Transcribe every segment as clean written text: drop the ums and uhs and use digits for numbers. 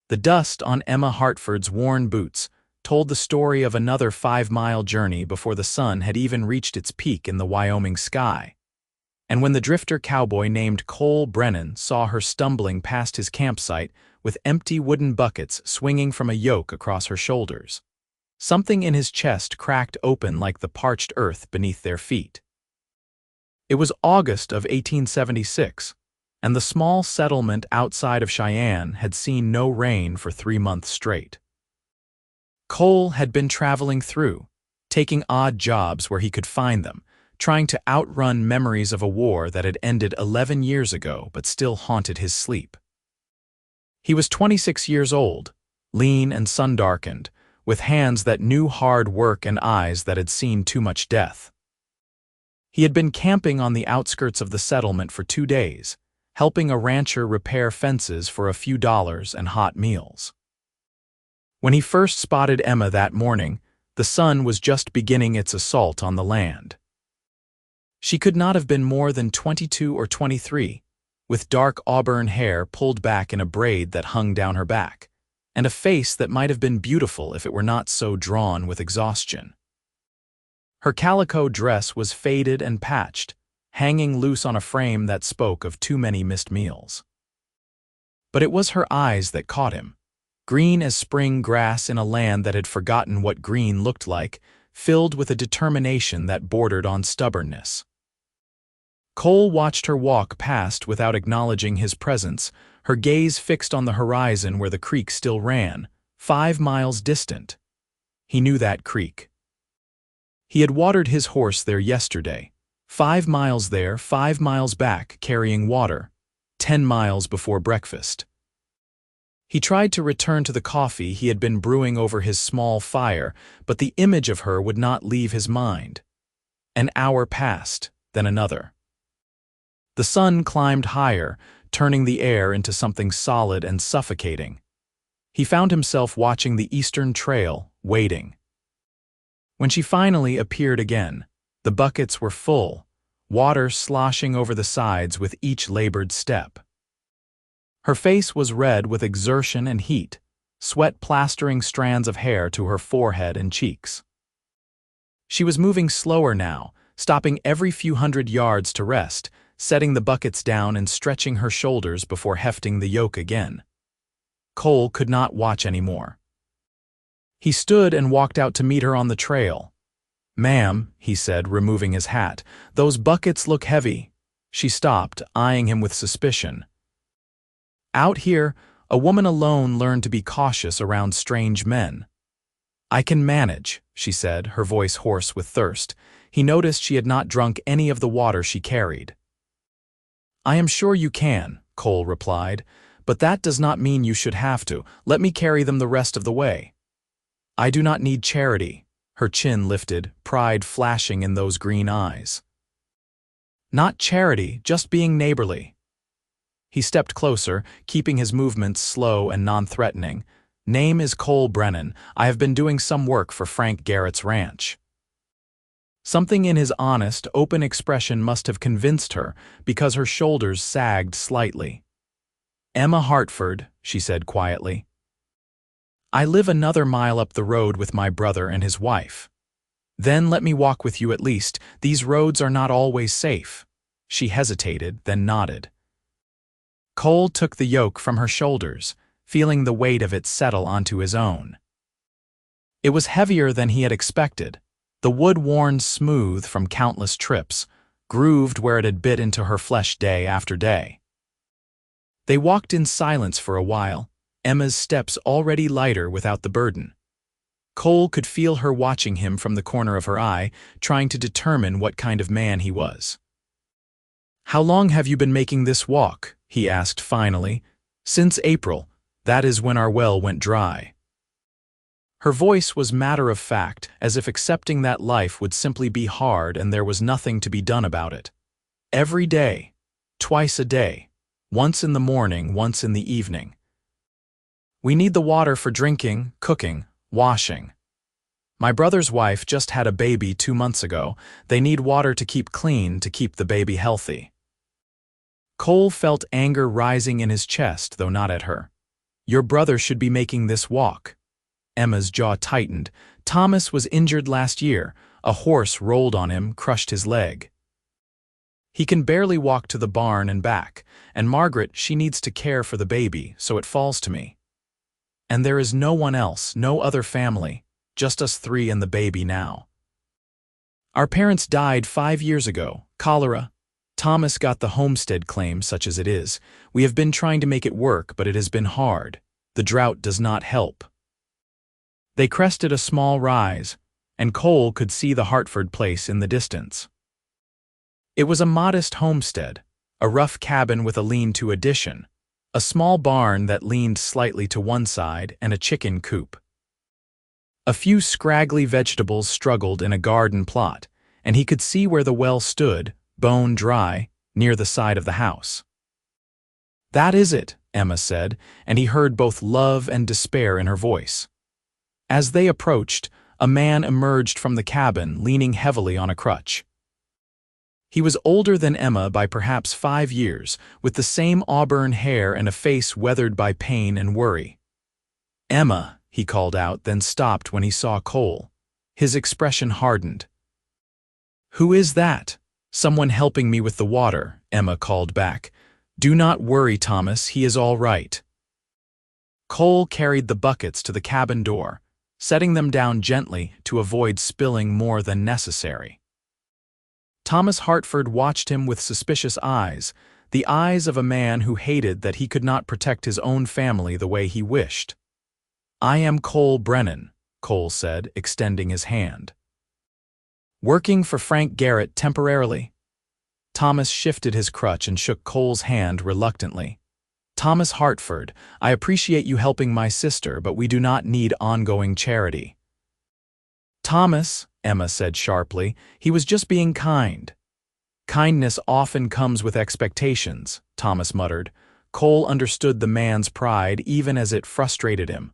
The dust on Emma Hartford's worn boots told the story of another 5-mile journey before the sun had even reached its peak in the Wyoming sky. And when the drifter cowboy named Cole Brennan saw her stumbling past his campsite with empty wooden buckets swinging from a yoke across her shoulders, something in his chest cracked open like the parched earth beneath their feet. It was August of 1876, and the small settlement outside of Cheyenne had seen no rain for 3 months straight. Cole had been traveling through, taking odd jobs where he could find them, trying to outrun memories of a war that had ended 11 years ago but still haunted his sleep. He was 26 years old, lean and sun-darkened, with hands that knew hard work and eyes that had seen too much death. He had been camping on the outskirts of the settlement for 2 days, helping a rancher repair fences for a few dollars and hot meals. When he first spotted Emma that morning, the sun was just beginning its assault on the land. She could not have been more than 22 or 23, with dark auburn hair pulled back in a braid that hung down her back, and a face that might have been beautiful if it were not so drawn with exhaustion. Her calico dress was faded and patched, hanging loose on a frame that spoke of too many missed meals. But it was her eyes that caught him, green as spring grass in a land that had forgotten what green looked like, filled with a determination that bordered on stubbornness. Cole watched her walk past without acknowledging his presence, her gaze fixed on the horizon where the creek still ran, 5 miles distant. He knew that creek. He had watered his horse there yesterday, 5 miles there, 5 miles back, carrying water, 10 miles before breakfast. He tried to return to the coffee he had been brewing over his small fire, but the image of her would not leave his mind. An hour passed, then another. The sun climbed higher, turning the air into something solid and suffocating. He found himself watching the eastern trail, waiting. When she finally appeared again, the buckets were full, water sloshing over the sides with each labored step. Her face was red with exertion and heat, sweat plastering strands of hair to her forehead and cheeks. She was moving slower now, stopping every few hundred yards to rest, setting the buckets down and stretching her shoulders before hefting the yoke again. Cole could not watch anymore. He stood and walked out to meet her on the trail. "Ma'am," he said, removing his hat, "those buckets look heavy." She stopped, eyeing him with suspicion. Out here, a woman alone learned to be cautious around strange men. "I can manage," she said, her voice hoarse with thirst. He noticed she had not drunk any of the water she carried. "I am sure you can," Cole replied, "but that does not mean you should have to. Let me carry them the rest of the way." "I do not need charity." Her chin lifted, pride flashing in those green eyes. "Not charity, just being neighborly." He stepped closer, keeping his movements slow and non-threatening. "Name is Cole Brennan. I have been doing some work for Frank Garrett's ranch." Something in his honest, open expression must have convinced her, because her shoulders sagged slightly. "Emma Hartford," she said quietly. "I live another mile up the road with my brother and his wife." "Then let me walk with you at least. These roads are not always safe." She hesitated, then nodded. Cole took the yoke from her shoulders, feeling the weight of it settle onto his own. It was heavier than he had expected, the wood worn smooth from countless trips, grooved where it had bit into her flesh day after day. They walked in silence for a while, Emma's steps already lighter without the burden. Cole could feel her watching him from the corner of her eye, trying to determine what kind of man he was. "How long have you been making this walk?" he asked finally. "Since April. That is when our well went dry." Her voice was matter-of-fact, as if accepting that life would simply be hard and there was nothing to be done about it. "Every day. Twice a day. Once in the morning, once in the evening. We need the water for drinking, cooking, washing. My brother's wife just had a baby 2 months ago. They need water to keep clean, to keep the baby healthy." Cole felt anger rising in his chest, though not at her. Your brother should be making this walk. Emma's jaw tightened. Thomas was injured last year. A horse rolled on him, crushed his leg. He can barely walk to the barn and back, and Margaret, she needs to care for the baby, so it falls to me. And there is no one else, no other family, just us three and the baby now. Our parents died 5 years ago, cholera. Thomas got the homestead claim, such as it is. We have been trying to make it work, but it has been hard. The drought does not help. They crested a small rise, and Cole could see the Hartford place in the distance. It was a modest homestead, a rough cabin with a lean-to addition, a small barn that leaned slightly to one side, and a chicken coop. A few scraggly vegetables struggled in a garden plot, and he could see where the well stood, bone dry, near the side of the house. "That is it," Emma said, and he heard both love and despair in her voice. As they approached, a man emerged from the cabin, leaning heavily on a crutch. He was older than Emma by perhaps 5 years, with the same auburn hair and a face weathered by pain and worry. "Emma," he called out, then stopped when he saw Cole. His expression hardened. "Who is that?" "Someone helping me with the water," Emma called back. "Do not worry, Thomas, he is all right." Cole carried the buckets to the cabin door, setting them down gently to avoid spilling more than necessary. Thomas Hartford watched him with suspicious eyes, the eyes of a man who hated that he could not protect his own family the way he wished. "I am Cole Brennan," Cole said, extending his hand. "Working for Frank Garrett temporarily." Thomas shifted his crutch and shook Cole's hand reluctantly. "Thomas Hartford, I appreciate you helping my sister, but we do not need ongoing charity." "Thomas," Emma said sharply, "he was just being kind." "Kindness often comes with expectations," Thomas muttered. Cole understood the man's pride even as it frustrated him.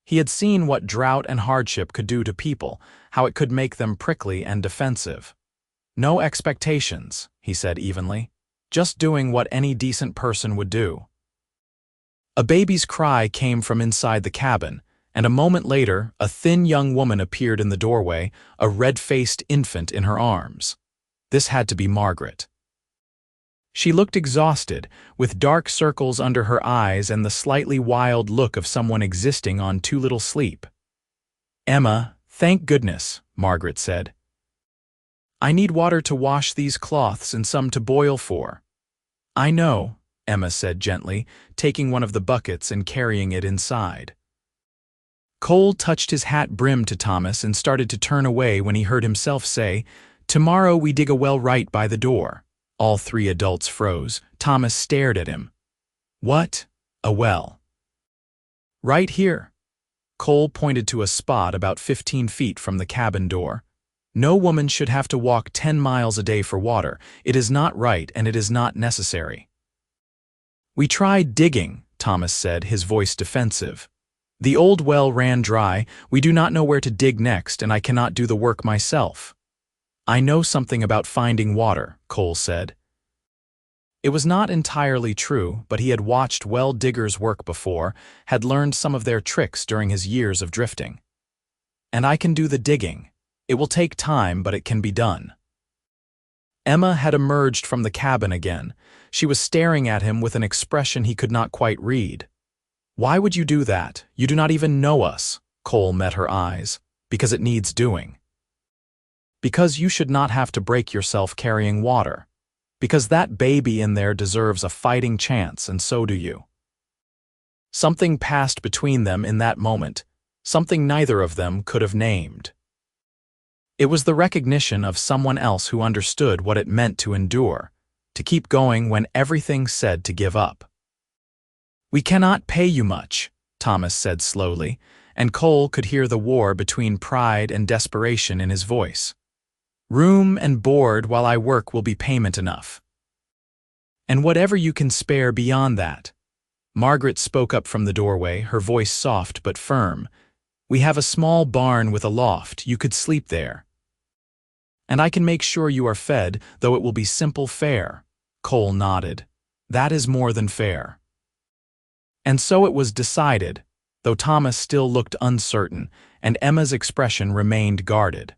He had seen what drought and hardship could do to people, how it could make them prickly and defensive. "No expectations," he said evenly. "Just doing what any decent person would do." A baby's cry came from inside the cabin, and a moment later, a thin young woman appeared in the doorway, a red-faced infant in her arms. This had to be Margaret. She looked exhausted, with dark circles under her eyes and the slightly wild look of someone existing on too little sleep. "Emma, thank goodness," Margaret said. "I need water to wash these cloths and some to boil for." "I know," Emma said gently, taking one of the buckets and carrying it inside. Cole touched his hat brim to Thomas and started to turn away when he heard himself say, "Tomorrow we dig a well right by the door." All 3 adults froze. Thomas stared at him. "What? A well?" "Right here." Cole pointed to a spot about 15 feet from the cabin door. "No woman should have to walk 10 miles a day for water. It is not right and it is not necessary." "We tried digging," Thomas said, his voice defensive. "The old well ran dry. We do not know where to dig next, and I cannot do the work myself." "I know something about finding water," Cole said. It was not entirely true, but he had watched well diggers work before, had learned some of their tricks during his years of drifting. "And I can do the digging. It will take time, but it can be done." Emma had emerged from the cabin again. She was staring at him with an expression he could not quite read. "Why would you do that? You do not even know us." Cole met her eyes. "Because it needs doing." "Because you should not have to break yourself carrying water. Because that baby in there deserves a fighting chance, and so do you." Something passed between them in that moment, something neither of them could have named. It was the recognition of someone else who understood what it meant to endure, to keep going when everything said to give up. "We cannot pay you much," Thomas said slowly, and Cole could hear the war between pride and desperation in his voice. "Room and board while I work will be payment enough. And whatever you can spare beyond that." Margaret spoke up from the doorway, her voice soft but firm. "We have a small barn with a loft. You could sleep there. And I can make sure you are fed, though it will be simple fare." Cole nodded. "That is more than fair." And so it was decided, though Thomas still looked uncertain, and Emma's expression remained guarded.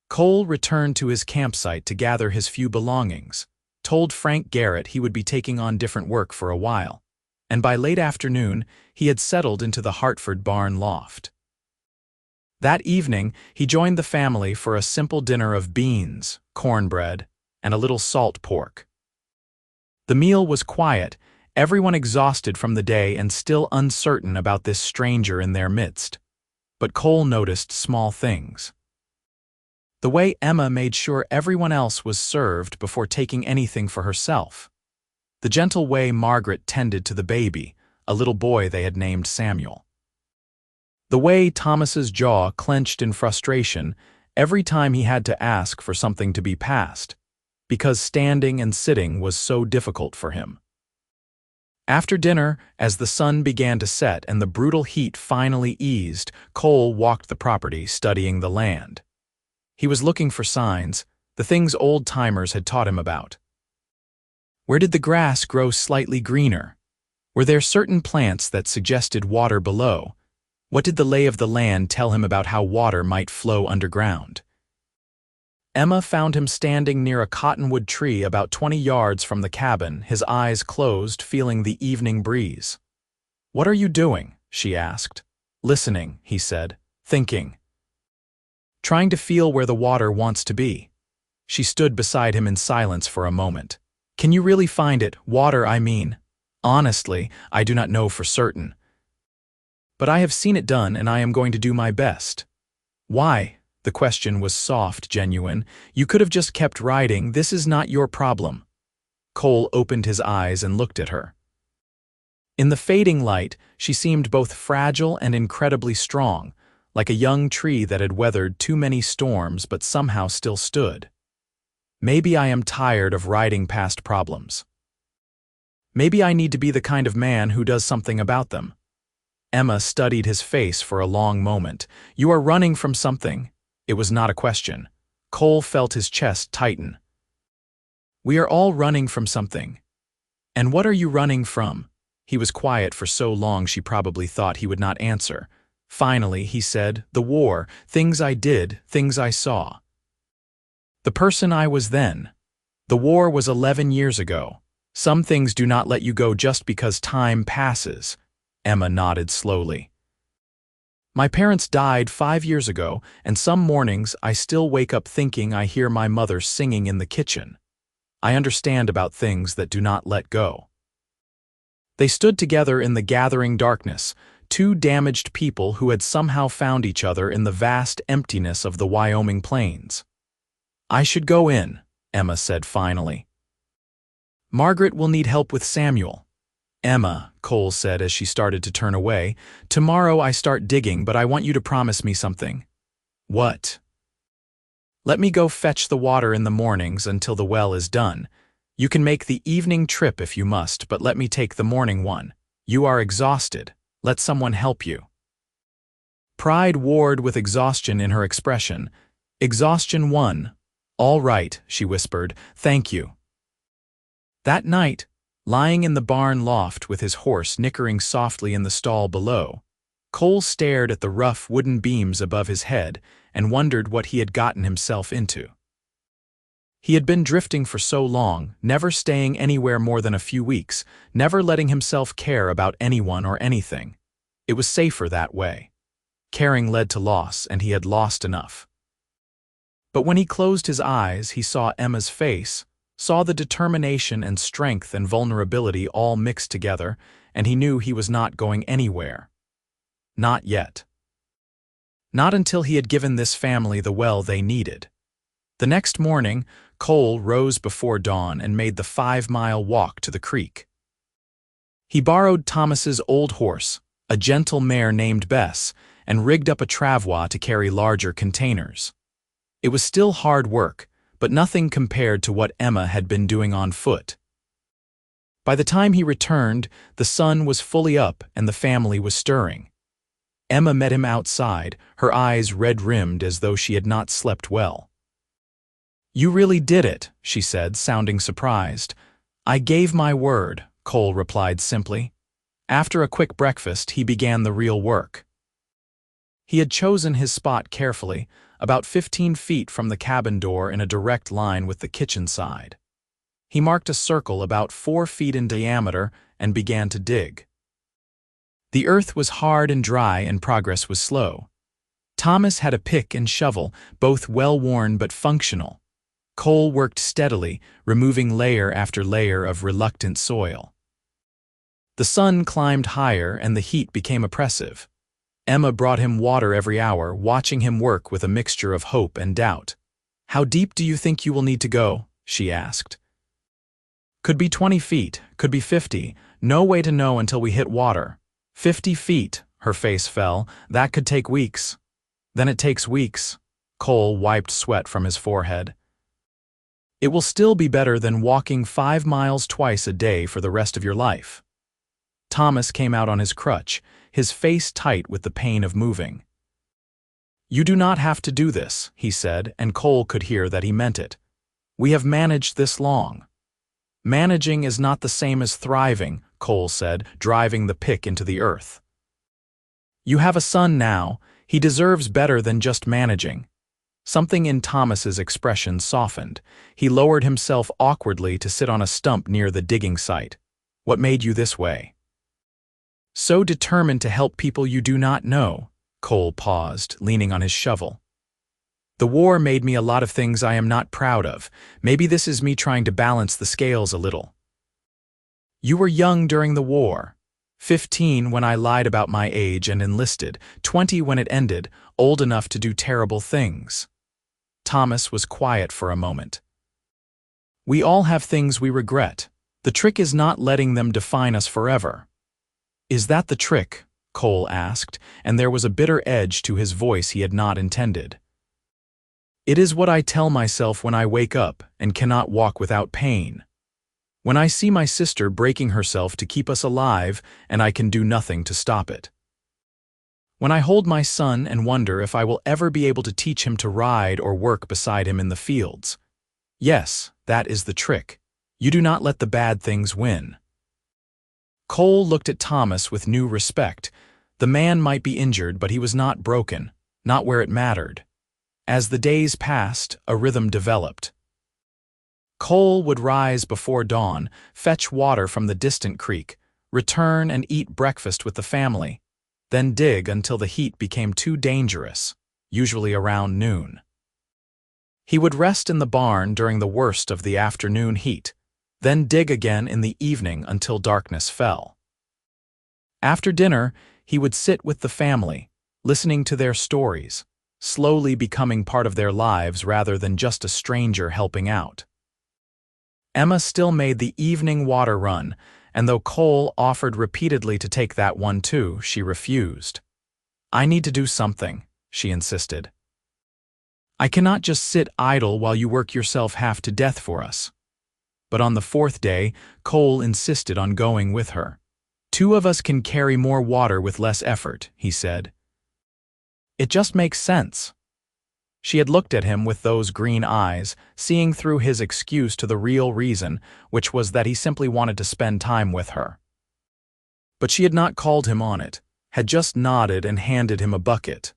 Cole returned to his campsite to gather his few belongings, told Frank Garrett he would be taking on different work for a while, and by late afternoon he had settled into the Hartford barn loft. That evening he joined the family for a simple dinner of beans, cornbread, and a little salt pork. The meal was quiet, everyone exhausted from the day and still uncertain about this stranger in their midst. But Cole noticed small things. The way Emma made sure everyone else was served before taking anything for herself. The gentle way Margaret tended to the baby, a little boy they had named Samuel. The way Thomas's jaw clenched in frustration every time he had to ask for something to be passed, because standing and sitting was so difficult for him. After dinner, as the sun began to set and the brutal heat finally eased, Cole walked the property, studying the land. He was looking for signs, the things old-timers had taught him about. Where did the grass grow slightly greener? Were there certain plants that suggested water below? What did the lay of the land tell him about how water might flow underground? Emma found him standing near a cottonwood tree about 20 yards from the cabin, his eyes closed, feeling the evening breeze. "What are you doing?" she asked. "Listening," he said. "Thinking. Trying to feel where the water wants to be." She stood beside him in silence for a moment. "Can you really find it? Water, I mean." "Honestly, I do not know for certain. But I have seen it done and I am going to do my best." "Why?" The question was soft, genuine. "You could have just kept riding. This is not your problem." Cole opened his eyes and looked at her. In the fading light, she seemed both fragile and incredibly strong, like a young tree that had weathered too many storms but somehow still stood. "Maybe I am tired of riding past problems. Maybe I need to be the kind of man who does something about them." Emma studied his face for a long moment. "You are running from something." It was not a question. Cole felt his chest tighten. "We are all running from something. And what are you running from?" He was quiet for so long she probably thought he would not answer. Finally, he said, "The war, things I did, things I saw. The person I was then. The war was 11 years ago. Some things do not let you go just because time passes." Emma nodded slowly. "My parents died 5 years ago, and some mornings I still wake up thinking I hear my mother singing in the kitchen. I understand about things that do not let go." They stood together in the gathering darkness, two damaged people who had somehow found each other in the vast emptiness of the Wyoming plains. "I should go in," Emma said finally. "Margaret will need help with Samuel." "Emma," Cole said as she started to turn away, "tomorrow I start digging, but I want you to promise me something." "What?" "Let me go fetch the water in the mornings until the well is done. You can make the evening trip if you must, but let me take the morning one. You are exhausted. Let someone help you." Pride warred with exhaustion in her expression. Exhaustion won. "All right," she whispered. "Thank you." That night, lying in the barn loft with his horse nickering softly in the stall below, Cole stared at the rough wooden beams above his head and wondered what he had gotten himself into. He had been drifting for so long, never staying anywhere more than a few weeks, never letting himself care about anyone or anything. It was safer that way. Caring led to loss, and he had lost enough. But when he closed his eyes, he saw Emma's face, saw the determination and strength and vulnerability all mixed together, and he knew he was not going anywhere. Not yet. Not until he had given this family the well they needed. The next morning, Cole rose before dawn and made the 5-mile walk to the creek. He borrowed Thomas's old horse, a gentle mare named Bess, and rigged up a travois to carry larger containers. It was still hard work, but nothing compared to what Emma had been doing on foot. By the time he returned, the sun was fully up and the family was stirring. Emma met him outside, her eyes red-rimmed as though she had not slept well. "You really did it," she said, sounding surprised. "I gave my word," Cole replied simply. After a quick breakfast, he began the real work. He had chosen his spot carefully, about 15 feet from the cabin door in a direct line with the kitchen side. He marked a circle about 4 feet in diameter and began to dig. The earth was hard and dry and progress was slow. Thomas had a pick and shovel, both well-worn but functional. Cole worked steadily, removing layer after layer of reluctant soil. The sun climbed higher and the heat became oppressive. Emma brought him water every hour, watching him work with a mixture of hope and doubt. "How deep do you think you will need to go?" she asked. "Could be 20 feet, could be 50, no way to know until we hit water." 50 feet, her face fell, that could take weeks. Then it takes weeks. Cole wiped sweat from his forehead. It will still be better than walking 5 miles twice a day for the rest of your life. Thomas came out on his crutch, his face tight with the pain of moving. "You do not have to do this," he said, and Cole could hear that he meant it. "We have managed this long." "Managing is not the same as thriving," Cole said, driving the pick into the earth. "You have a son now. He deserves better than just managing." Something in Thomas's expression softened. He lowered himself awkwardly to sit on a stump near the digging site. "What made you this way?" "So determined to help people you do not know." Cole paused, leaning on his shovel. "The war made me a lot of things I am not proud of. Maybe this is me trying to balance the scales a little." "You were young during the war. 15 when I lied about my age and enlisted, 20 when it ended, old enough to do terrible things." Thomas was quiet for a moment. "We all have things we regret. The trick is not letting them define us forever." "Is that the trick?" Cole asked, and there was a bitter edge to his voice he had not intended. "It is what I tell myself when I wake up and cannot walk without pain. When I see my sister breaking herself to keep us alive and I can do nothing to stop it. When I hold my son and wonder if I will ever be able to teach him to ride or work beside him in the fields. Yes, that is the trick. You do not let the bad things win." Cole looked at Thomas with new respect. The man might be injured, but he was not broken, not where it mattered. As the days passed, a rhythm developed. Cole would rise before dawn, fetch water from the distant creek, return and eat breakfast with the family, then dig until the heat became too dangerous, usually around noon. He would rest in the barn during the worst of the afternoon heat, then dig again in the evening until darkness fell. After dinner, he would sit with the family, listening to their stories, slowly becoming part of their lives rather than just a stranger helping out. Emma still made the evening water run, and though Cole offered repeatedly to take that one too, she refused. "I need to do something," she insisted. "I cannot just sit idle while you work yourself half to death for us." But on the 4th day, Cole insisted on going with her. "2 of us can carry more water with less effort," he said. "It just makes sense." She had looked at him with those green eyes, seeing through his excuse to the real reason, which was that he simply wanted to spend time with her. But she had not called him on it, had just nodded and handed him a bucket.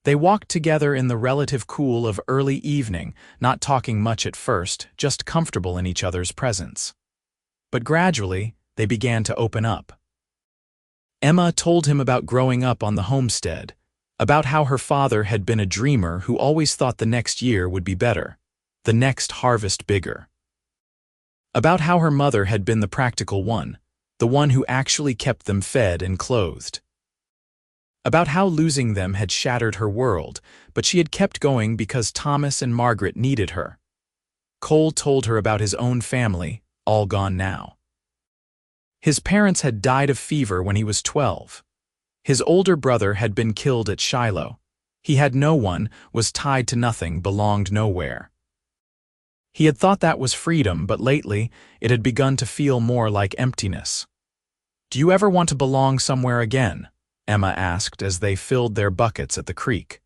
They walked together in the relative cool of early evening, not talking much at first, just comfortable in each other's presence. But gradually, they began to open up. Emma told him about growing up on the homestead, about how her father had been a dreamer who always thought the next year would be better, the next harvest bigger. About how her mother had been the practical one, the one who actually kept them fed and clothed. About how losing them had shattered her world, but she had kept going because Thomas and Margaret needed her. Cole told her about his own family, all gone now. His parents had died of fever when he was 12. His older brother had been killed at Shiloh. He had no one, was tied to nothing, belonged nowhere. He had thought that was freedom, but lately it had begun to feel more like emptiness. "Do you ever want to belong somewhere again?" Emma asked as they filled their buckets at the creek.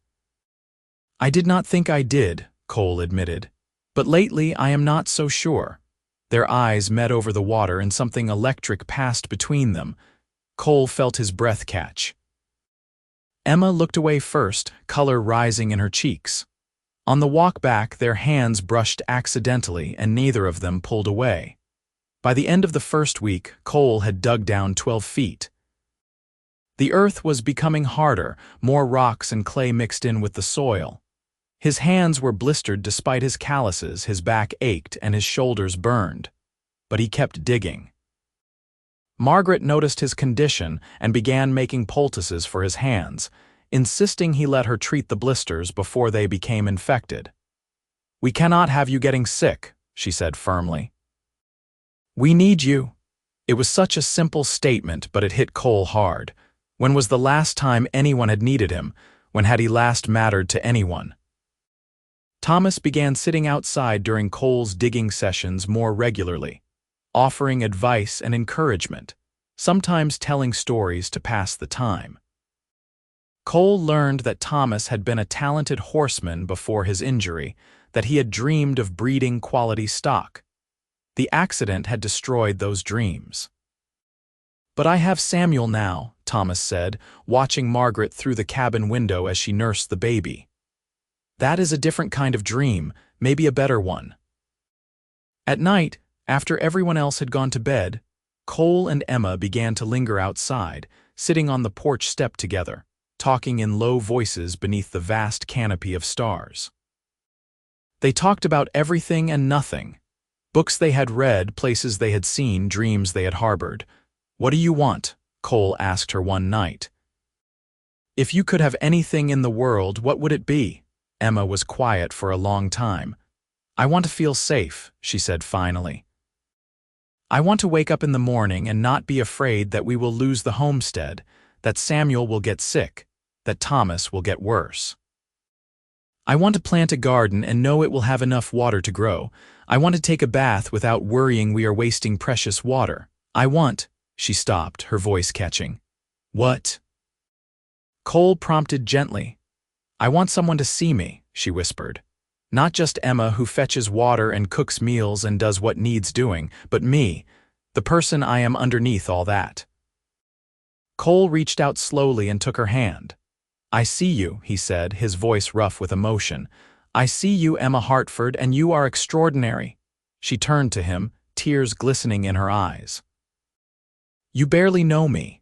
"I did not think I did," Cole admitted. "But lately I am not so sure. Their eyes met over the water and something electric passed between them. Cole felt his breath catch. Emma looked away first, color rising in her cheeks. On the walk back, their hands brushed accidentally and neither of them pulled away. By the end of the first week, Cole had dug down 12 feet. The earth was becoming harder, more rocks and clay mixed in with the soil. His hands were blistered despite his calluses, his back ached, and his shoulders burned. But he kept digging. Margaret noticed his condition and began making poultices for his hands, insisting he let her treat the blisters before they became infected. "We cannot have you getting sick," she said firmly. "We need you." It was such a simple statement, but it hit Cole hard. When was the last time anyone had needed him? When had he last mattered to anyone? Thomas began sitting outside during Cole's digging sessions more regularly, offering advice and encouragement, sometimes telling stories to pass the time. Cole learned that Thomas had been a talented horseman before his injury, that he had dreamed of breeding quality stock. The accident had destroyed those dreams. "But I have Samuel now," Thomas said, watching Margaret through the cabin window as she nursed the baby. "That is a different kind of dream, maybe a better one." At night, after everyone else had gone to bed, Cole and Emma began to linger outside, sitting on the porch step together, talking in low voices beneath the vast canopy of stars. They talked about everything and nothing. Books they had read, places they had seen, dreams they had harbored. "What do you want?" Cole asked her one night. "If you could have anything in the world, what would it be?" Emma was quiet for a long time. "I want to feel safe," she said finally. "I want to wake up in the morning and not be afraid that we will lose the homestead, that Samuel will get sick, that Thomas will get worse. I want to plant a garden and know it will have enough water to grow. I want to take a bath without worrying we are wasting precious water. I want—" She stopped, her voice catching. "What?" Cole prompted gently. "I want someone to see me," she whispered. "Not just Emma who fetches water and cooks meals and does what needs doing, but me, the person I am underneath all that." Cole reached out slowly and took her hand. "I see you," he said, his voice rough with emotion. "I see you, Emma Hartford, and you are extraordinary." She turned to him, tears glistening in her eyes. "You barely know me.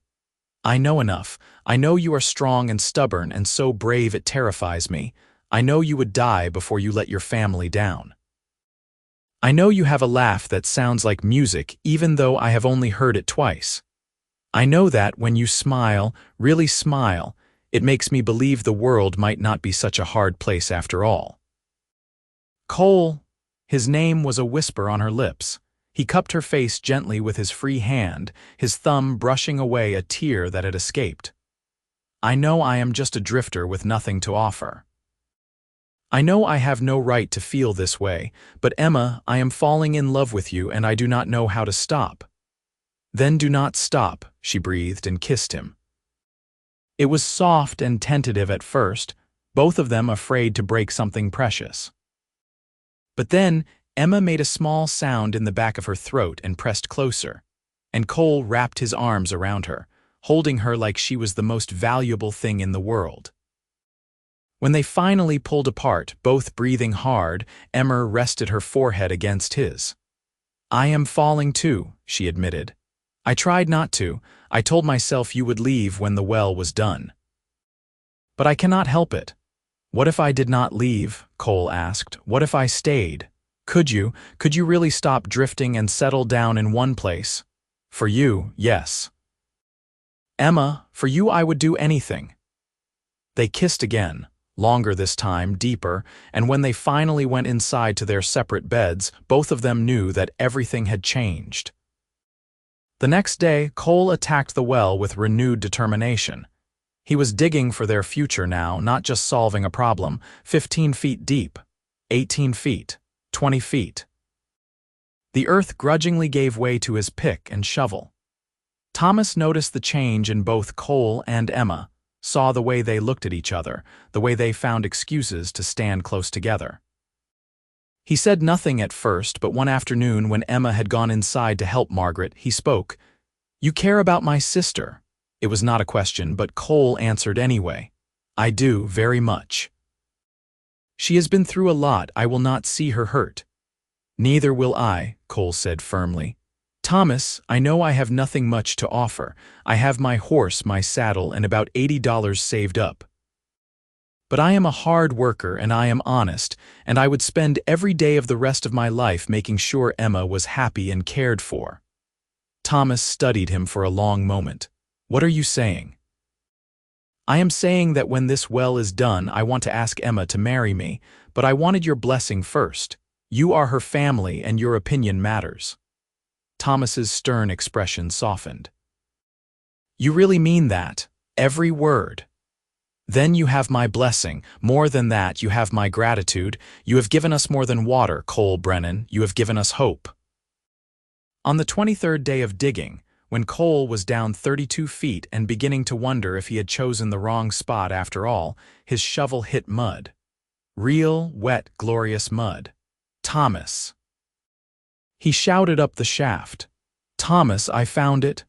I know enough. I know you are strong and stubborn and so brave it terrifies me. I know you would die before you let your family down. I know you have a laugh that sounds like music even though I have only heard it twice. I know that when you smile, really smile, it makes me believe the world might not be such a hard place after all." Cole, his name was a whisper on her lips. He cupped her face gently with his free hand, his thumb brushing away a tear that had escaped. "I know I am just a drifter with nothing to offer. I know I have no right to feel this way, but Emma, I am falling in love with you and I do not know how to stop." "Then do not stop," she breathed and kissed him. It was soft and tentative at first, both of them afraid to break something precious. But then, Emma made a small sound in the back of her throat and pressed closer, and Cole wrapped his arms around her, holding her like she was the most valuable thing in the world. When they finally pulled apart, both breathing hard, Emma rested her forehead against his. "I am falling too," she admitted. "I tried not to. I told myself you would leave when the well was done. But I cannot help it." "What if I did not leave?" Cole asked. "What if I stayed? Could you really stop drifting and settle down in one place?" "For you, yes." "Emma, for you I would do anything." They kissed again, longer this time, deeper, and when they finally went inside to their separate beds, both of them knew that everything had changed. The next day, Cole attacked the well with renewed determination. He was digging for their future now, not just solving a problem, 15 feet deep, 18 feet, 20 feet. The earth grudgingly gave way to his pick and shovel. Thomas noticed the change in both Cole and Emma, saw the way they looked at each other, the way they found excuses to stand close together. He said nothing at first, but one afternoon when Emma had gone inside to help Margaret, he spoke. "You care about my sister." It was not a question, but Cole answered anyway. "I do, very much. She has been through a lot. I will not see her hurt." "Neither will I," Cole said firmly. "Thomas, I know I have nothing much to offer. I have my horse, my saddle, and about $80 saved up. But I am a hard worker and I am honest, and I would spend every day of the rest of my life making sure Emma was happy and cared for." Thomas studied him for a long moment. "What are you saying?" "I am saying that when this well is done, I want to ask Emma to marry me, but I wanted your blessing first. You are her family and your opinion matters." Thomas's stern expression softened. "You really mean that? Every word?" "Then you have my blessing. More than that, you have my gratitude. You have given us more than water, Cole Brennan. You have given us hope." On the 23rd day of digging, when Cole was down 32 feet and beginning to wonder if he had chosen the wrong spot after all, his shovel hit mud. Real, wet, glorious mud. "Thomas!" He shouted up the shaft. "Thomas, I found it."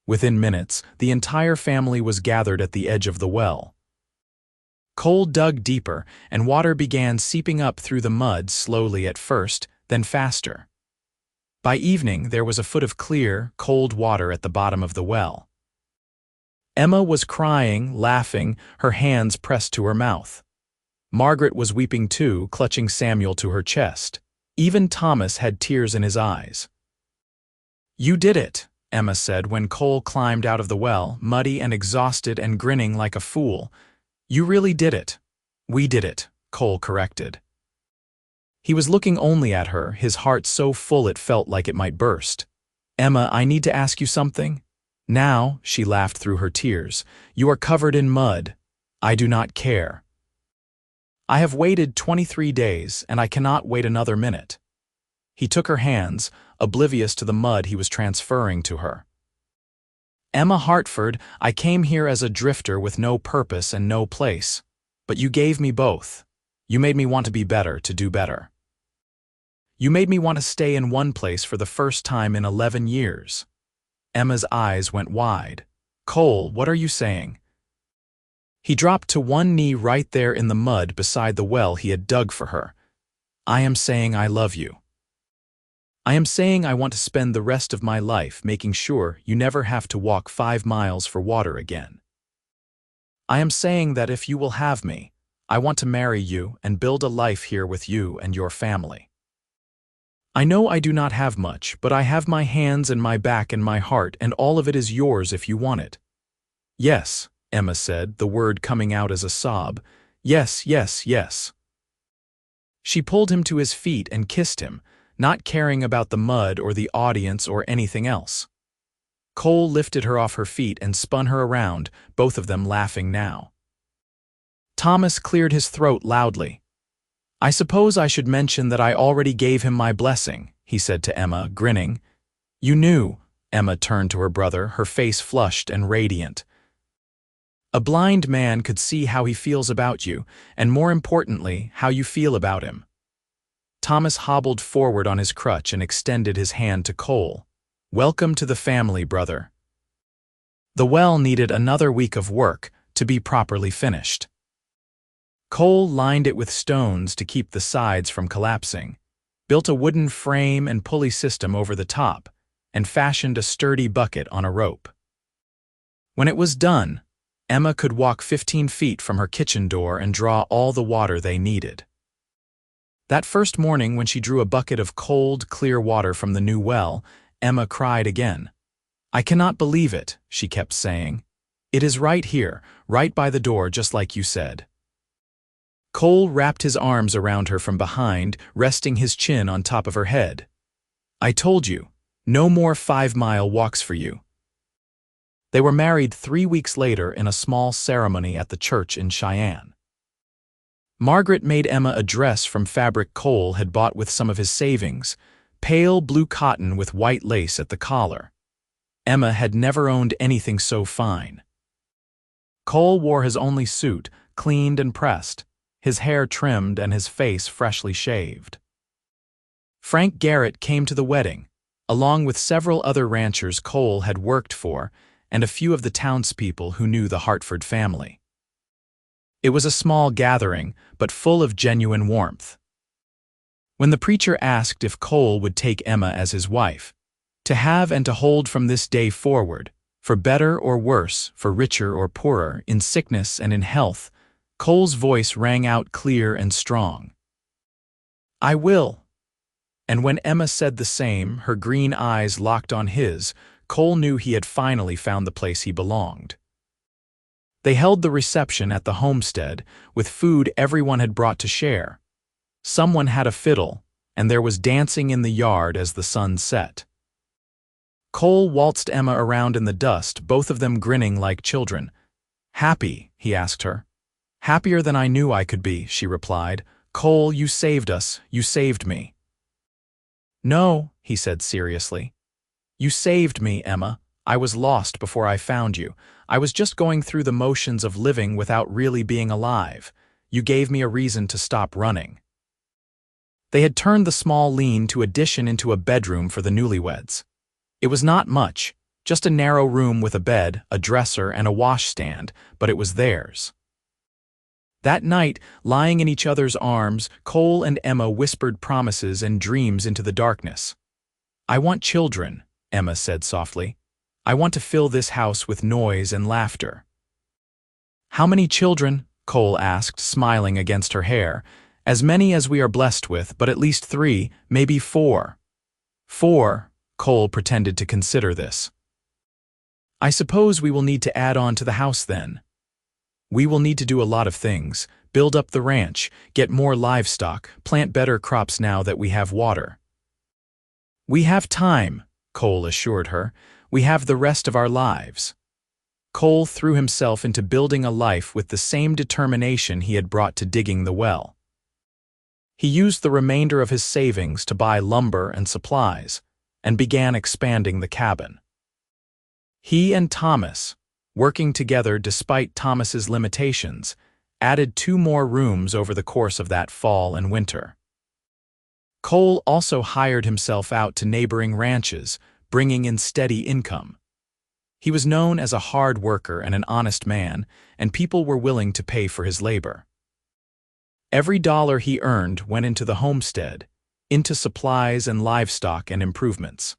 Within minutes, the entire family was gathered at the edge of the well. Cole dug deeper, and water began seeping up through the mud slowly at first, then faster. By evening, there was a foot of clear, cold water at the bottom of the well. Emma was crying, laughing, her hands pressed to her mouth. Margaret was weeping too, clutching Samuel to her chest. Even Thomas had tears in his eyes. "You did it," Emma said when Cole climbed out of the well, muddy and exhausted and grinning like a fool. "You really did it." "We did it," Cole corrected. He was looking only at her, his heart so full it felt like it might burst. "Emma, I need to ask you something." "Now," she laughed through her tears, "you are covered in mud. I do not care. I have waited 23 days, and I cannot wait another minute." He took her hands, oblivious to the mud he was transferring to her. "Emma Hartford, I came here as a drifter with no purpose and no place. But you gave me both. You made me want to be better, to do better. You made me want to stay in one place for the first time in 11 years. Emma's eyes went wide. "Cole, what are you saying?" He dropped to one knee right there in the mud beside the well he had dug for her. "I am saying I love you. I am saying I want to spend the rest of my life making sure you never have to walk 5 miles for water again. I am saying that if you will have me, I want to marry you and build a life here with you and your family. I know I do not have much, but I have my hands and my back and my heart, and all of it is yours if you want it." "Yes," Emma said, the word coming out as a sob. "Yes, yes, yes." She pulled him to his feet and kissed him, not caring about the mud or the audience or anything else. Cole lifted her off her feet and spun her around, both of them laughing now. Thomas cleared his throat loudly. "I suppose I should mention that I already gave him my blessing," he said to Emma, grinning. "You knew." Emma turned to her brother, her face flushed and radiant. "A blind man could see how he feels about you, and more importantly, how you feel about him." Thomas hobbled forward on his crutch and extended his hand to Cole. "Welcome to the family, brother." The well needed another week of work to be properly finished. Cole lined it with stones to keep the sides from collapsing, built a wooden frame and pulley system over the top, and fashioned a sturdy bucket on a rope. When it was done, Emma could walk 15 feet from her kitchen door and draw all the water they needed. That first morning when she drew a bucket of cold, clear water from the new well, Emma cried again. "I cannot believe it," she kept saying. "It is right here, right by the door, just like you said." Cole wrapped his arms around her from behind, resting his chin on top of her head. "I told you, no more 5-mile walks for you." They were married 3 weeks later in a small ceremony at the church in Cheyenne. Margaret made Emma a dress from fabric Cole had bought with some of his savings, pale blue cotton with white lace at the collar. Emma had never owned anything so fine. Cole wore his only suit, cleaned and pressed, his hair trimmed and his face freshly shaved. Frank Garrett came to the wedding, along with several other ranchers Cole had worked for and a few of the townspeople who knew the Hartford family. It was a small gathering, but full of genuine warmth. When the preacher asked if Cole would take Emma as his wife, to have and to hold from this day forward, for better or worse, for richer or poorer, in sickness and in health, Cole's voice rang out clear and strong. "I will." And when Emma said the same, her green eyes locked on his, Cole knew he had finally found the place he belonged. They held the reception at the homestead, with food everyone had brought to share. Someone had a fiddle, and there was dancing in the yard as the sun set. Cole waltzed Emma around in the dust, both of them grinning like children. "Happy?" he asked her. "Happier than I knew I could be," she replied. "Cole, you saved us. You saved me." "No," he said seriously. "You saved me, Emma. I was lost before I found you. I was just going through the motions of living without really being alive. You gave me a reason to stop running." They had turned the small lean-to addition into a bedroom for the newlyweds. It was not much, just a narrow room with a bed, a dresser, and a washstand, but it was theirs. That night, lying in each other's arms, Cole and Emma whispered promises and dreams into the darkness. "I want children," Emma said softly. "I want to fill this house with noise and laughter." "How many children?" Cole asked, smiling against her hair. "As many as we are blessed with, but at least 3, maybe 4. 4, Cole pretended to consider this. "I suppose we will need to add on to the house then. We will need to do a lot of things, build up the ranch, get more livestock, plant better crops now that we have water." "We have time," Cole assured her. "We have the rest of our lives." Cole threw himself into building a life with the same determination he had brought to digging the well. He used the remainder of his savings to buy lumber and supplies, and began expanding the cabin. He and Thomas, working together despite Thomas's limitations, added 2 more rooms over the course of that fall and winter. Cole also hired himself out to neighboring ranches, bringing in steady income. He was known as a hard worker and an honest man, and people were willing to pay for his labor. Every dollar he earned went into the homestead, into supplies and livestock and improvements.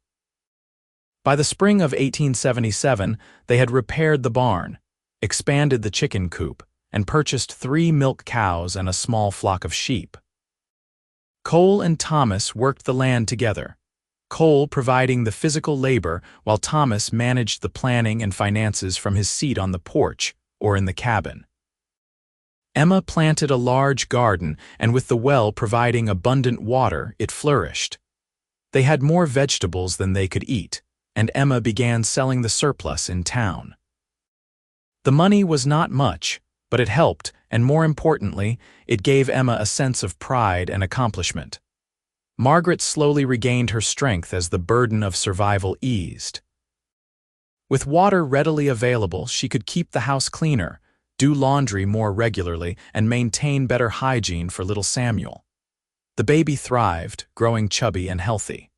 By the spring of 1877, they had repaired the barn, expanded the chicken coop, and purchased 3 milk cows and a small flock of sheep. Cole and Thomas worked the land together, Cole providing the physical labor while Thomas managed the planning and finances from his seat on the porch or in the cabin. Emma planted a large garden, and with the well providing abundant water, it flourished. They had more vegetables than they could eat, and Emma began selling the surplus in town. The money was not much, but it helped, and more importantly, it gave Emma a sense of pride and accomplishment. Margaret slowly regained her strength as the burden of survival eased. With water readily available, she could keep the house cleaner, do laundry more regularly, and maintain better hygiene for little Samuel. The baby thrived, growing chubby and healthy.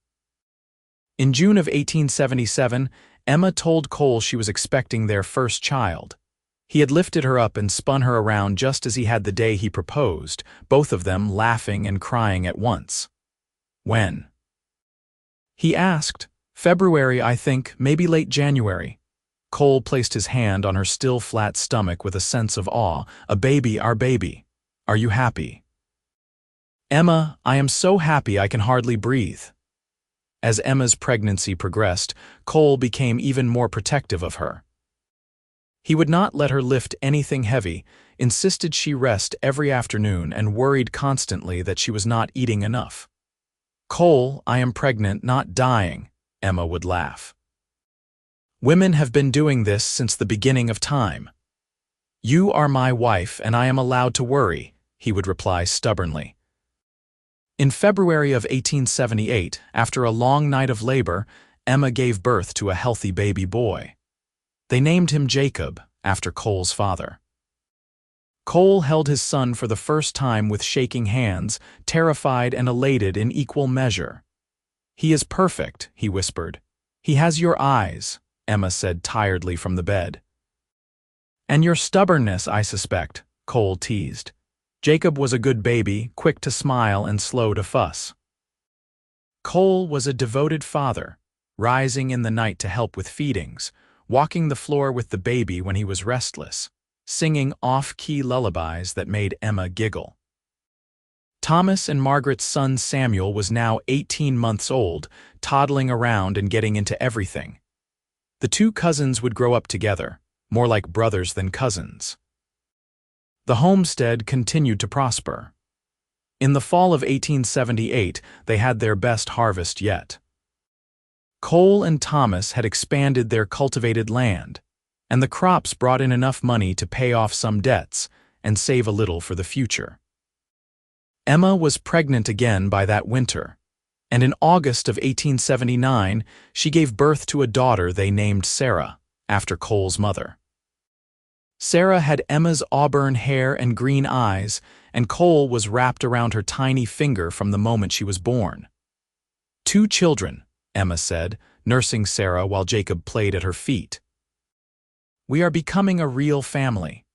In June of 1877, Emma told Cole she was expecting their first child. He had lifted her up and spun her around just as he had the day he proposed, both of them laughing and crying at once. "When?" he asked. "February, I think, maybe late January." Cole placed his hand on her still flat stomach with a sense of awe. "A baby, our baby. Are you happy?" "Emma, I am so happy I can hardly breathe." As Emma's pregnancy progressed, Cole became even more protective of her. He would not let her lift anything heavy, insisted she rest every afternoon, and worried constantly that she was not eating enough. "Cole, I am pregnant, not dying," Emma would laugh. "Women have been doing this since the beginning of time." "You are my wife, and I am allowed to worry," he would reply stubbornly. In February of 1878, after a long night of labor, Emma gave birth to a healthy baby boy. They named him Jacob, after Cole's father. Cole held his son for the first time with shaking hands, terrified and elated in equal measure. "He is perfect," he whispered. "He has your eyes," Emma said tiredly from the bed. "And your stubbornness, I suspect," Cole teased. Jacob was a good baby, quick to smile and slow to fuss. Cole was a devoted father, rising in the night to help with feedings, walking the floor with the baby when he was restless, singing off-key lullabies that made Emma giggle. Thomas and Margaret's son Samuel was now 18 months old, toddling around and getting into everything. The two cousins would grow up together, more like brothers than cousins. The homestead continued to prosper. In the fall of 1878, they had their best harvest yet. Cole and Thomas had expanded their cultivated land, and the crops brought in enough money to pay off some debts and save a little for the future. Emma was pregnant again by that winter, and in August of 1879, she gave birth to a daughter they named Sarah, after Cole's mother. Sarah had Emma's auburn hair and green eyes, and Cole was wrapped around her tiny finger from the moment she was born. "Two children," Emma said, nursing Sarah while Jacob played at her feet. "We are becoming a real family."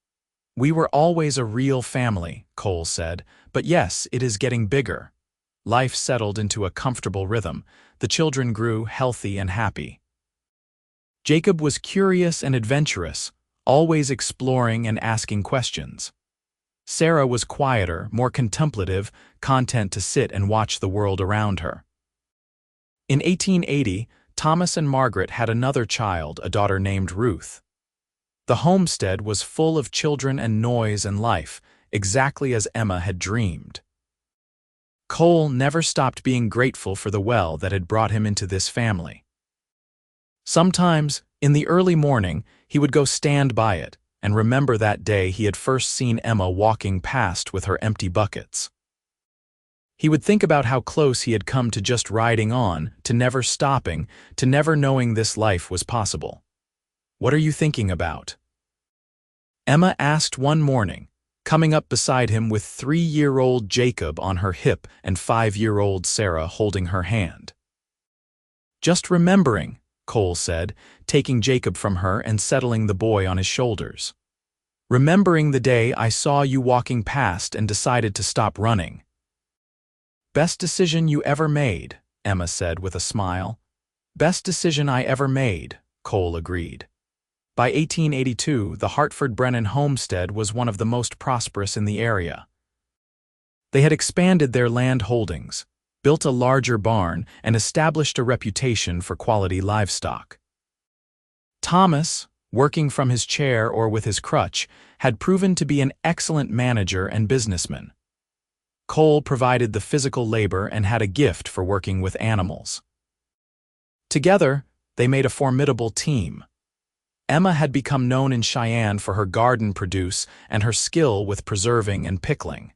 "We were always a real family," Cole said, "but yes, it is getting bigger." Life settled into a comfortable rhythm. The children grew healthy and happy. Jacob was curious and adventurous, always exploring and asking questions. Sarah was quieter, more contemplative, content to sit and watch the world around her. In 1880, Thomas and Margaret had another child, a daughter named Ruth. The homestead was full of children and noise and life, exactly as Emma had dreamed. Cole never stopped being grateful for the well that had brought him into this family. Sometimes, in the early morning, he would go stand by it and remember that day he had first seen Emma walking past with her empty buckets. He would think about how close he had come to just riding on, to never stopping, to never knowing this life was possible. "What are you thinking about?" Emma asked one morning, coming up beside him with 3-year-old Jacob on her hip and 5-year-old Sarah holding her hand. "Just remembering," Cole said, taking Jacob from her and settling the boy on his shoulders. "Remembering the day I saw you walking past and decided to stop running." "Best decision you ever made," Emma said with a smile. "Best decision I ever made," Cole agreed. By 1882, the Hartford Brennan homestead was one of the most prosperous in the area. They had expanded their land holdings, built a larger barn, and established a reputation for quality livestock. Thomas, working from his chair or with his crutch, had proven to be an excellent manager and businessman. Cole provided the physical labor and had a gift for working with animals. Together, they made a formidable team. Emma had become known in Cheyenne for her garden produce and her skill with preserving and pickling.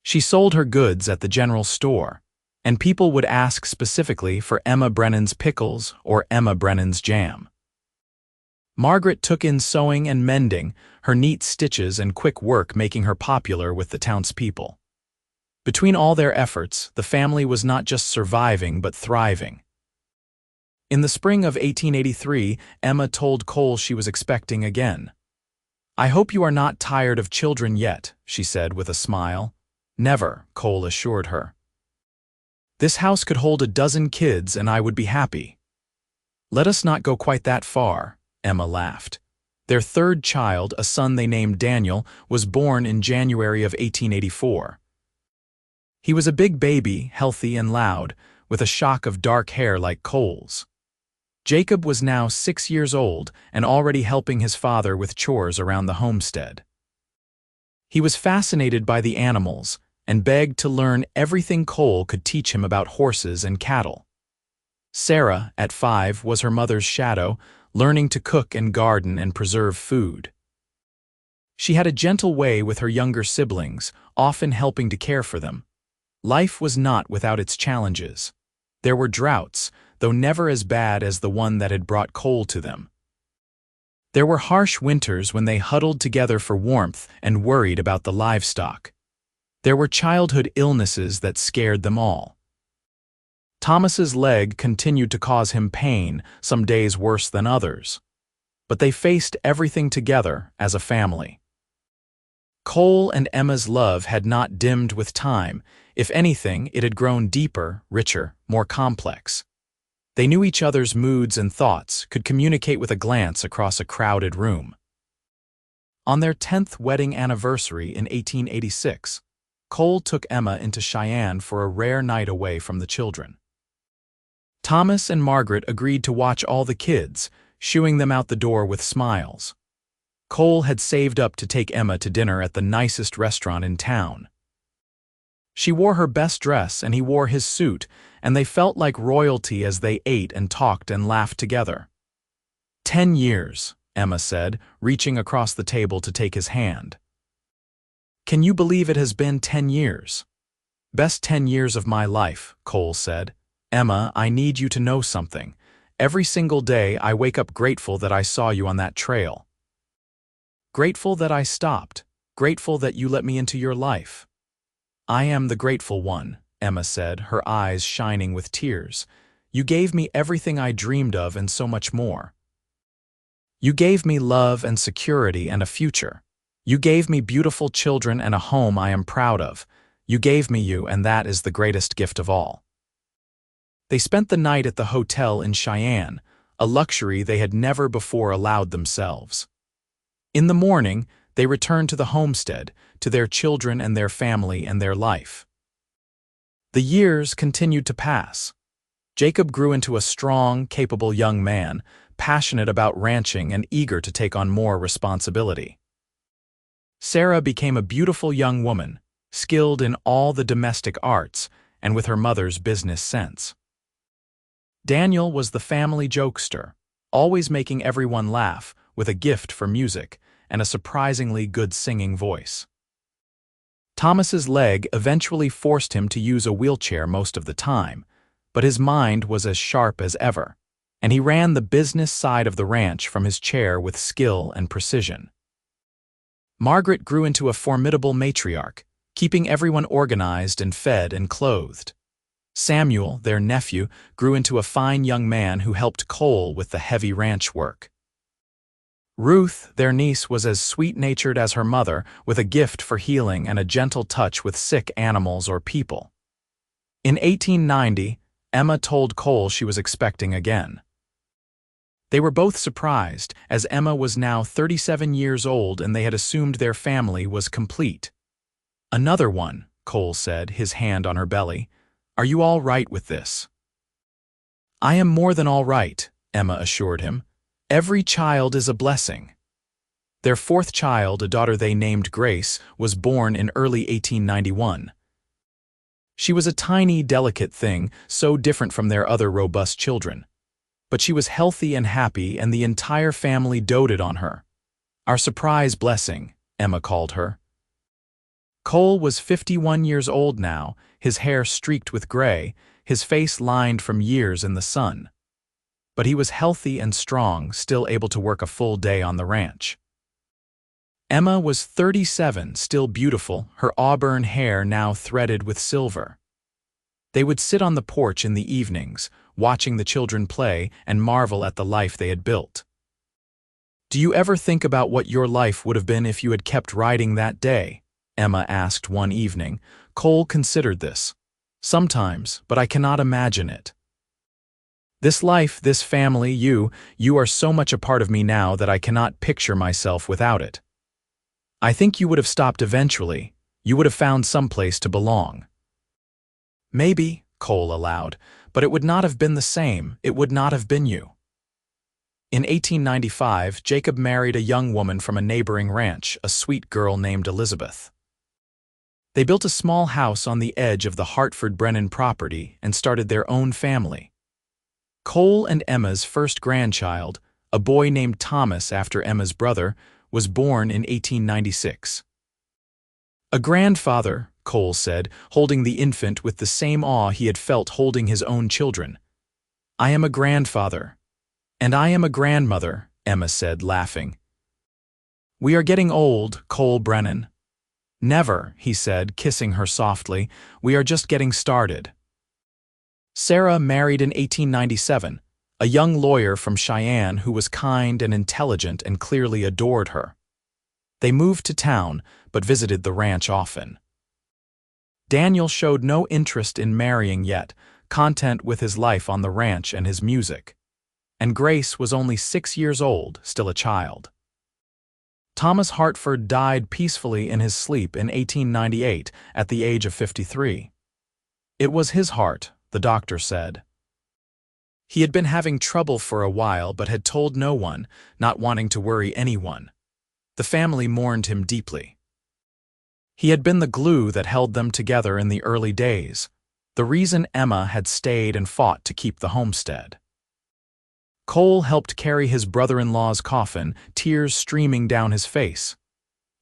She sold her goods at the general store, and people would ask specifically for Emma Brennan's pickles or Emma Brennan's jam. Margaret took in sewing and mending, her neat stitches and quick work making her popular with the townspeople. Between all their efforts, the family was not just surviving but thriving. In the spring of 1883, Emma told Cole she was expecting again. "I hope you are not tired of children yet," she said with a smile. "Never," Cole assured her. "This house could hold a dozen kids and I would be happy." "Let us not go quite that far," Emma laughed. Their third child, a son they named Daniel, was born in January of 1884. He was a big baby, healthy and loud, with a shock of dark hair like Cole's. Jacob was now 6 years old and already helping his father with chores around the homestead. He was fascinated by the animals and begged to learn everything Cole could teach him about horses and cattle. Sarah, at 5, was her mother's shadow, learning to cook and garden and preserve food. She had a gentle way with her younger siblings, often helping to care for them. Life was not without its challenges. There were droughts, though never as bad as the one that had brought Cole to them. There were harsh winters when they huddled together for warmth and worried about the livestock. There were childhood illnesses that scared them all. Thomas's leg continued to cause him pain, some days worse than others. But they faced everything together as a family. Cole and Emma's love had not dimmed with time. If anything, it had grown deeper, richer, more complex. They knew each other's moods and thoughts, could communicate with a glance across a crowded room. On their 10th wedding anniversary in 1886, Cole took Emma into Cheyenne for a rare night away from the children. Thomas and Margaret agreed to watch all the kids, shooing them out the door with smiles. Cole had saved up to take Emma to dinner at the nicest restaurant in town. She wore her best dress and he wore his suit, and they felt like royalty as they ate and talked and laughed together. 10 years, Emma said, reaching across the table to take his hand. Can you believe it has been 10 years? Best 10 years of my life, Cole said. Emma, I need you to know something. Every single day I wake up grateful that I saw you on that trail. Grateful that I stopped. Grateful that you let me into your life. I am the grateful one, Emma said, her eyes shining with tears. You gave me everything I dreamed of and so much more. You gave me love and security and a future. You gave me beautiful children and a home I am proud of. You gave me you, and that is the greatest gift of all. They spent the night at the hotel in Cheyenne, a luxury they had never before allowed themselves. In the morning, they returned to the homestead, to their children and their family and their life. The years continued to pass. Jacob grew into a strong, capable young man, passionate about ranching and eager to take on more responsibility. Sarah became a beautiful young woman, skilled in all the domestic arts and with her mother's business sense. Daniel was the family jokester, always making everyone laugh, with a gift for music and a surprisingly good singing voice. Thomas's leg eventually forced him to use a wheelchair most of the time, but his mind was as sharp as ever, and he ran the business side of the ranch from his chair with skill and precision. Margaret grew into a formidable matriarch, keeping everyone organized and fed and clothed. Samuel, their nephew, grew into a fine young man who helped Cole with the heavy ranch work. Ruth, their niece, was as sweet-natured as her mother, with a gift for healing and a gentle touch with sick animals or people. In 1890, Emma told Cole she was expecting again. They were both surprised, as Emma was now 37 years old and they had assumed their family was complete. Another one, Cole said, his hand on her belly. Are you all right with this? I am more than all right, Emma assured him. Every child is a blessing. Their fourth child, a daughter they named Grace, was born in early 1891. She was a tiny, delicate thing, so different from their other robust children. But she was healthy and happy, and the entire family doted on her. Our surprise blessing, Emma called her. Cole was 51 years old now, his hair streaked with gray, his face lined from years in the sun. But he was healthy and strong, still able to work a full day on the ranch. Emma was 37, still beautiful, her auburn hair now threaded with silver. They would sit on the porch in the evenings, watching the children play and marvel at the life they had built. Do you ever think about what your life would have been if you had kept riding that day? Emma asked one evening. Cole considered this. Sometimes, but I cannot imagine it. This life, this family, you are so much a part of me now that I cannot picture myself without it. I think you would have stopped eventually. You would have found some place to belong. Maybe, Cole allowed, but it would not have been the same. It would not have been you. In 1895, Jacob married a young woman from a neighboring ranch, a sweet girl named Elizabeth. They built a small house on the edge of the Hartford Brennan property and started their own family. Cole and Emma's first grandchild, a boy named Thomas after Emma's brother, was born in 1896. A grandfather, Cole said, holding the infant with the same awe he had felt holding his own children. I am a grandfather. And I am a grandmother, Emma said, laughing. "We are getting old, Cole Brennan." "Never," he said, kissing her softly. "We are just getting started." Sarah married in 1897, a young lawyer from Cheyenne who was kind and intelligent and clearly adored her. They moved to town, but visited the ranch often. Daniel showed no interest in marrying yet, content with his life on the ranch and his music. And Grace was only 6 years old, still a child. Thomas Hartford died peacefully in his sleep in 1898 at the age of 53. It was his heart, the doctor said. He had been having trouble for a while but had told no one, not wanting to worry anyone. The family mourned him deeply. He had been the glue that held them together in the early days, the reason Emma had stayed and fought to keep the homestead. Cole helped carry his brother-in-law's coffin, tears streaming down his face.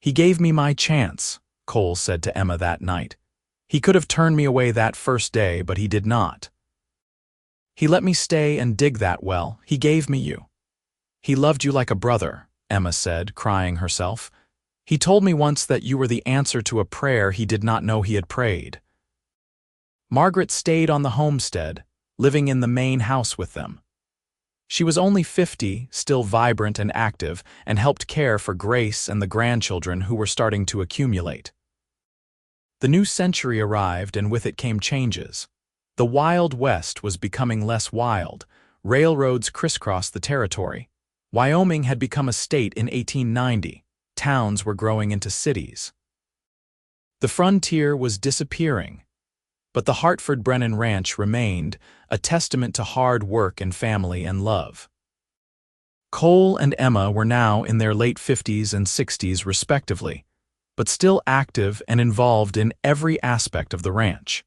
"He gave me my chance," Cole said to Emma that night. "He could have turned me away that first day, but he did not. He let me stay and dig that well. He gave me you." "He loved you like a brother," Emma said, crying herself. "He told me once that you were the answer to a prayer he did not know he had prayed." Margaret stayed on the homestead, living in the main house with them. She was only 50, still vibrant and active, and helped care for Grace and the grandchildren who were starting to accumulate. The new century arrived, and with it came changes. The Wild West was becoming less wild. Railroads crisscrossed the territory. Wyoming had become a state in 1890. Towns were growing into cities. The frontier was disappearing. But the Hartford Brennan Ranch remained, a testament to hard work and family and love. Cole and Emma were now in their late 50s and 60s respectively, but still active and involved in every aspect of the ranch.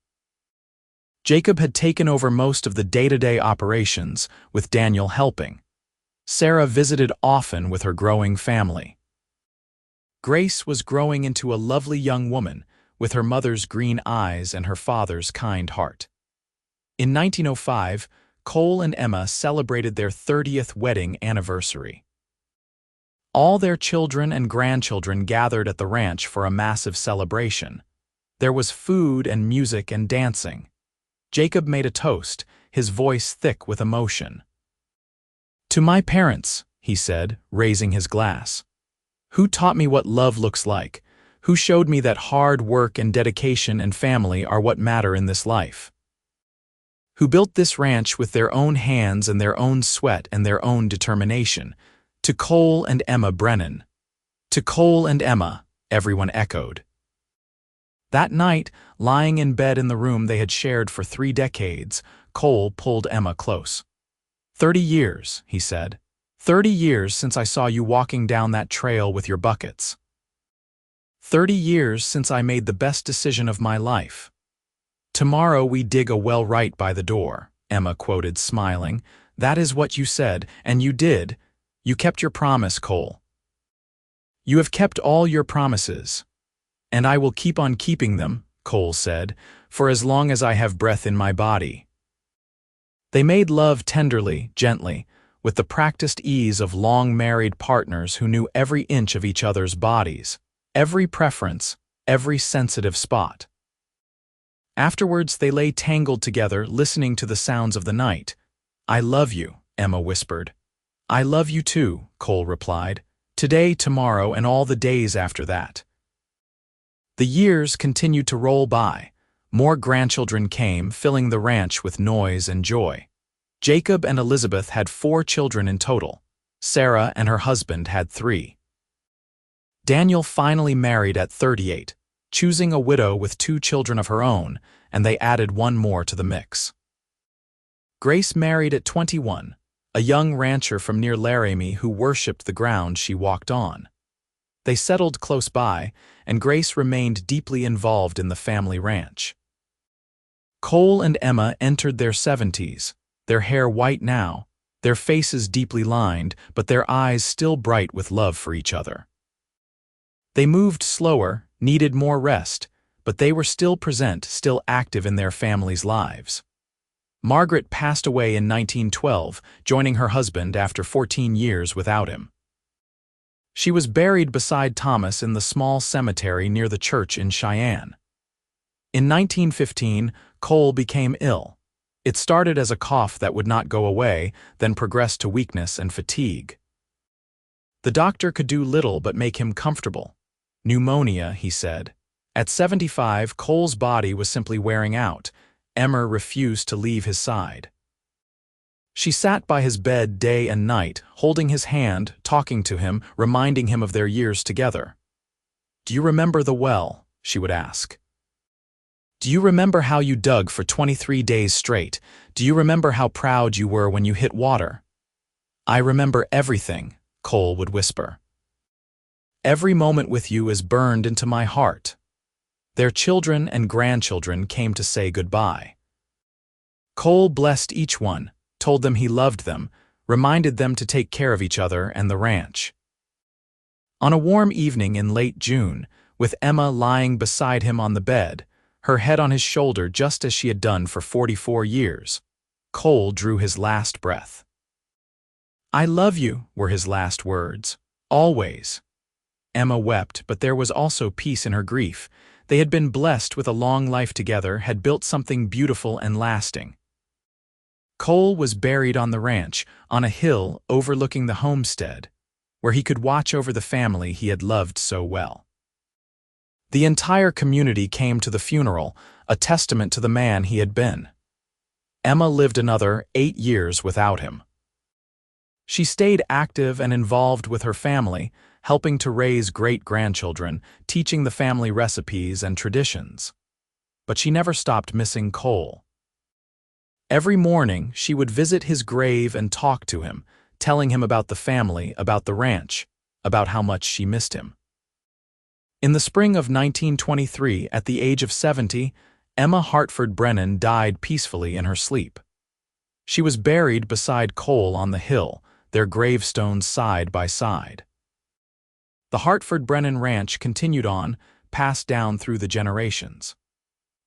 Jacob had taken over most of the day-to-day operations, with Daniel helping. Sarah visited often with her growing family. Grace was growing into a lovely young woman, with her mother's green eyes and her father's kind heart. In 1905, Cole and Emma celebrated their 30th wedding anniversary. All their children and grandchildren gathered at the ranch for a massive celebration. There was food and music and dancing. Jacob made a toast, his voice thick with emotion. "To my parents," he said, raising his glass. "Who taught me what love looks like? Who showed me that hard work and dedication and family are what matter in this life? Who built this ranch with their own hands and their own sweat and their own determination? To Cole and Emma Brennan." "To Cole and Emma," everyone echoed. That night, lying in bed in the room they had shared for 3 decades, Cole pulled Emma close. "30 years," he said. 30 years since I saw you walking down that trail with your buckets. 30 years since I made the best decision of my life." "Tomorrow we dig a well right by the door," Emma quoted, smiling. "That is what you said, and you did. You kept your promise, Cole." "You have kept all your promises." "And I will keep on keeping them," Cole said, "for as long as I have breath in my body." They made love tenderly, gently, with the practiced ease of long-married partners who knew every inch of each other's bodies, every preference, every sensitive spot. Afterwards, they lay tangled together, listening to the sounds of the night. "I love you," Emma whispered. "I love you too," Cole replied. "Today, tomorrow, and all the days after that." The years continued to roll by. More grandchildren came, filling the ranch with noise and joy. Jacob and Elizabeth had 4 children in total. Sarah and her husband had 3. Daniel finally married at 38, choosing a widow with 2 children of her own, and they added 1 more to the mix. Grace married at 21, a young rancher from near Laramie who worshipped the ground she walked on. They settled close by, and Grace remained deeply involved in the family ranch. Cole and Emma entered their 70s, their hair white now, their faces deeply lined, but their eyes still bright with love for each other. They moved slower, needed more rest, but they were still present, still active in their families' lives. Margaret passed away in 1912, joining her husband after 14 years without him. She was buried beside Thomas in the small cemetery near the church in Cheyenne. In 1915, Cole became ill. It started as a cough that would not go away, then progressed to weakness and fatigue. The doctor could do little but make him comfortable. Pneumonia, he said. At 75, Cole's body was simply wearing out. Emma refused to leave his side. She sat by his bed day and night, holding his hand, talking to him, reminding him of their years together. "Do you remember the well?" she would ask. "Do you remember how you dug for 23 days straight? Do you remember how proud you were when you hit water?" "I remember everything," Cole would whisper. "Every moment with you is burned into my heart." Their children and grandchildren came to say goodbye. Cole blessed each one, told them he loved them, reminded them to take care of each other and the ranch. On a warm evening in late June, with Emma lying beside him on the bed, her head on his shoulder just as she had done for 44 years, Cole drew his last breath. "I love you," were his last words. "Always." Emma wept, but there was also peace in her grief. They had been blessed with a long life together, had built something beautiful and lasting. Cole was buried on the ranch, on a hill overlooking the homestead, where he could watch over the family he had loved so well. The entire community came to the funeral, a testament to the man he had been. Emma lived another 8 years without him. She stayed active and involved with her family, helping to raise great-grandchildren, teaching the family recipes and traditions. But she never stopped missing Cole. Every morning, she would visit his grave and talk to him, telling him about the family, about the ranch, about how much she missed him. In the spring of 1923, at the age of 70, Emma Hartford Brennan died peacefully in her sleep. She was buried beside Cole on the hill, their gravestones side by side. The Hartford Brennan Ranch continued on, passed down through the generations.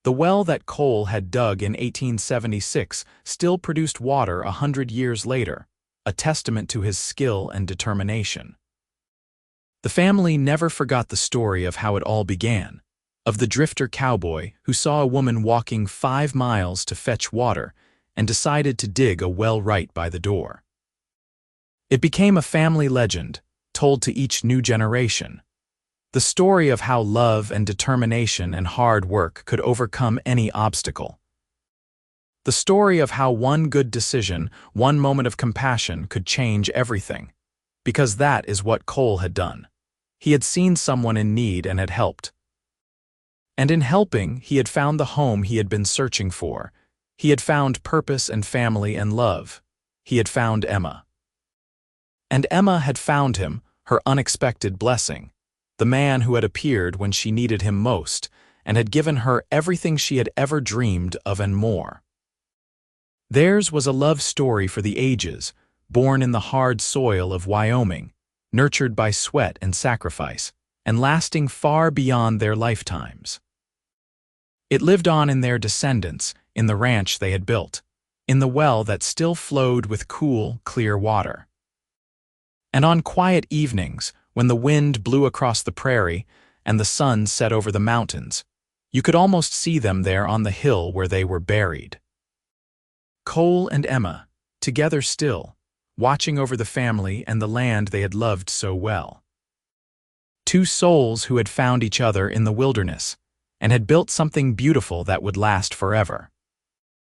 The well that Cole had dug in 1876 still produced water 100 years later, a testament to his skill and determination. The family never forgot the story of how it all began, of the drifter cowboy who saw a woman walking 5 miles to fetch water and decided to dig a well right by the door. It became a family legend, told to each new generation. The story of how love and determination and hard work could overcome any obstacle. The story of how one good decision, one moment of compassion could change everything. Because that is what Cole had done. He had seen someone in need and had helped. And in helping, he had found the home he had been searching for. He had found purpose and family and love. He had found Emma. And Emma had found him, her unexpected blessing. The man who had appeared when she needed him most, and had given her everything she had ever dreamed of and more. Theirs was a love story for the ages, born in the hard soil of Wyoming, nurtured by sweat and sacrifice, and lasting far beyond their lifetimes. It lived on in their descendants, in the ranch they had built, in the well that still flowed with cool, clear water. And on quiet evenings, when the wind blew across the prairie and the sun set over the mountains, you could almost see them there on the hill where they were buried. Cole and Emma, together still, watching over the family and the land they had loved so well. Two souls who had found each other in the wilderness and had built something beautiful that would last forever.